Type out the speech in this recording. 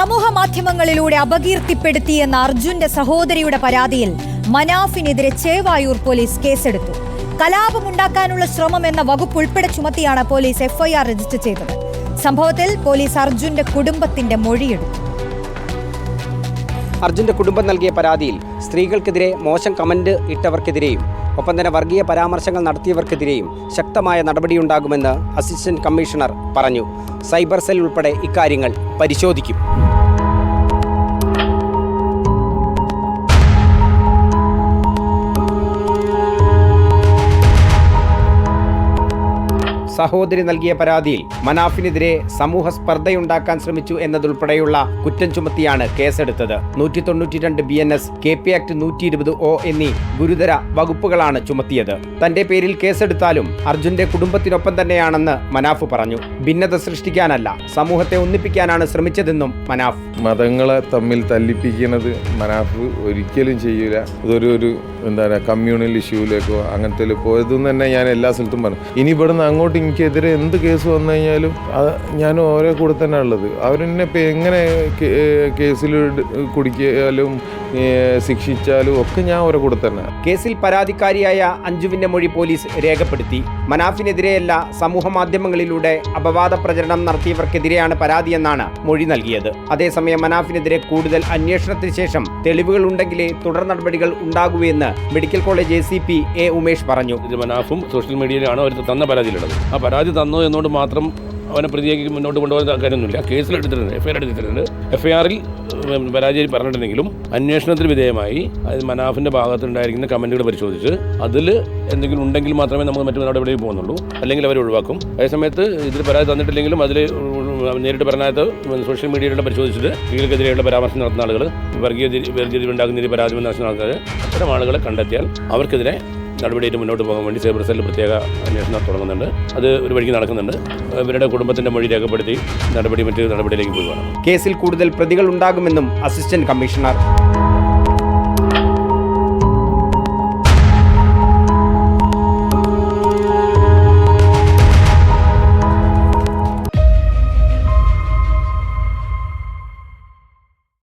സമൂഹ മാധ്യമങ്ങളിലൂടെ അപകീർത്തിപ്പെടുത്തിയെന്ന അർജുന്റെ സഹോദരിയുടെ പരാതിയിൽ മനാഫിനെതിരെ ചേവായൂർ പോലീസ് കേസെടുത്തു. കലാപമുണ്ടാക്കാനുള്ള ശ്രമം എന്ന വകുപ്പ് ഉൾപ്പെടെ ചുമത്തിയാണ് പോലീസ് എഫ്ഐആർ രജിസ്റ്റർ ചെയ്തത്. സംഭവത്തിൽ പോലീസ് അർജുന്റെ കുടുംബത്തിന്റെ മൊഴിയെടുത്തു. അർജുന്റെ കുടുംബം നൽകിയ പരാതിയിൽ സ്ത്രീകൾക്കെതിരെ മോശം കമന്റ് ഇട്ടവർക്കെതിരെയും ഒപ്പം തന്നെ വർഗീയ പരാമർശങ്ങൾ നടത്തിയവർക്കെതിരെയും ശക്തമായ നടപടിയുണ്ടാകുമെന്ന് അസിസ്റ്റന്റ് കമ്മീഷണർ പറഞ്ഞു. സൈബർ സെൽ ഉൾപ്പെടെ ഇക്കാര്യങ്ങൾ പരിശോധിക്കും. സഹോദരി നൽകിയ പരാതിയിൽ മനാഫിനെതിരെ സമൂഹ സ്പർദ്ധയുണ്ടാക്കാൻ ശ്രമിച്ചു എന്നതുൾപ്പെടെയുള്ള കുറ്റം ചുമത്തിയാണ് കേസെടുത്തത്. 192 BNS, KP ആക്ട് 120O എന്നീ ഗുരുതര വകുപ്പുകളാണ് ചുമത്തിയത്. തന്റെ പേരിൽ കേസെടുത്താലും അർജുന്റെ കുടുംബത്തിനൊപ്പം തന്നെയാണെന്ന് മനാഫ് പറഞ്ഞു. ഭിന്നത സൃഷ്ടിക്കാനല്ല, സമൂഹത്തെ ഒന്നിപ്പിക്കാനാണ് ശ്രമിച്ചതെന്നും മനാഫ്. മതങ്ങളെ തമ്മിൽ തല്ലിപ്പിക്കുന്നത് മനാഫ് ഒരിക്കലും ചെയ്യൂല. ഇതൊരു കമ്മ്യൂണൽ ഇഷ്യൂലേക്കോ അങ്ങനത്തെ പോയതെന്ന് തന്നെ ഞാൻ എല്ലാ സ്ഥലത്തും പറഞ്ഞു. ഇനി ഇവിടുന്ന് അങ്ങോട്ട് എനിക്കെതിരെ എന്ത് കേസ് വന്നു കഴിഞ്ഞാലും ഞാൻ ഓരോ കൂടെ തന്നെ ഉള്ളത്. അവരെന്നെ ഇപ്പം എങ്ങനെ കേസിൽ കുടിക്കാലും ശിക്ഷിച്ചാലും ഒക്കെ ഞാൻ ഓരോ കൂടെ തന്നെ. കേസിൽ പരാതിക്കാരിയായ അഞ്ജുവിന്റെ മൊഴി പോലീസ് രേഖപ്പെടുത്തി. മനാഫിനെതിരെയല്ല, സമൂഹ മാധ്യമങ്ങളിലൂടെ അപവാദ പ്രചരണം നടത്തിയവർക്കെതിരെയാണ് പരാതിയെന്നാണ് മൊഴി നൽകിയത്. അതേസമയം മനാഫിനെതിരെ കൂടുതൽ അന്വേഷണത്തിന് ശേഷം തെളിവുകൾ ഉണ്ടെങ്കിലേ തുടർ നടപടികൾ ഉണ്ടാകുമെന്ന് medical college ACP A Umesh പറഞ്ഞു. മനാഫും സോഷ്യൽ മീഡിയയിലാണ് അവർ തന്ന പരാതിയിലുള്ളത്. ആ പരാതി തന്നു എന്നുകൊണ്ട് മാത്രം അവനെ പ്രതിയാക്കി മുന്നോട്ട് കൊണ്ടുപോകുന്ന കാര്യമൊന്നുമില്ല. കേസിലെടുത്തിട്ടുണ്ട്, FIR എടുത്തിട്ടുണ്ട്. FIR-ൽ പരാജയം പറഞ്ഞിട്ടുണ്ടെങ്കിലും അന്വേഷണത്തിന് വിധേയമായി അത് മനാഫിൻ്റെ ഭാഗത്തുണ്ടായിരിക്കുന്ന കമൻറ്റുകൾ പരിശോധിച്ച് അതിൽ എന്തെങ്കിലും ഉണ്ടെങ്കിൽ മാത്രമേ നമുക്ക് മറ്റു നടപടിയിൽ പോകുന്നുള്ളൂ, അല്ലെങ്കിൽ അവർ ഒഴിവാക്കും. അതേസമയത്ത് ഇതിൽ പരാതി തന്നിട്ടില്ലെങ്കിലും അതിൽ നേരിട്ട് പറഞ്ഞാൽ സോഷ്യൽ മീഡിയയിലുള്ള പരിശോധിച്ചിട്ട് സ്ത്രീകൾക്കെതിരെയുള്ള പരാമർശം നടത്തുന്ന ആളുകൾ, വർഗീയത ഉണ്ടാക്കുന്ന പരാതി നടത്തുന്ന ആൾക്കാർ, അത്തരം ആളുകളെ കണ്ടെത്തിയാൽ അവർക്കെതിരെ നടപടിയായിട്ട് മുന്നോട്ട് പോകാൻ വേണ്ടി സൈബർ സെല്ലിൽ പ്രത്യേക അന്വേഷണം തുടങ്ങുന്നുണ്ട്. അത് ഒരു വഴിക്ക് നടക്കുന്നുണ്ട്. ഇവരുടെ കുടുംബത്തിന്റെ മൊഴി രേഖപ്പെടുത്തി മറ്റു നടപടിയിലേക്ക് പോവുകയാണ്. കേസിൽ കൂടുതൽ പ്രതികൾ ഉണ്ടാകുമെന്നും അസിസ്റ്റന്റ് കമ്മീഷണർ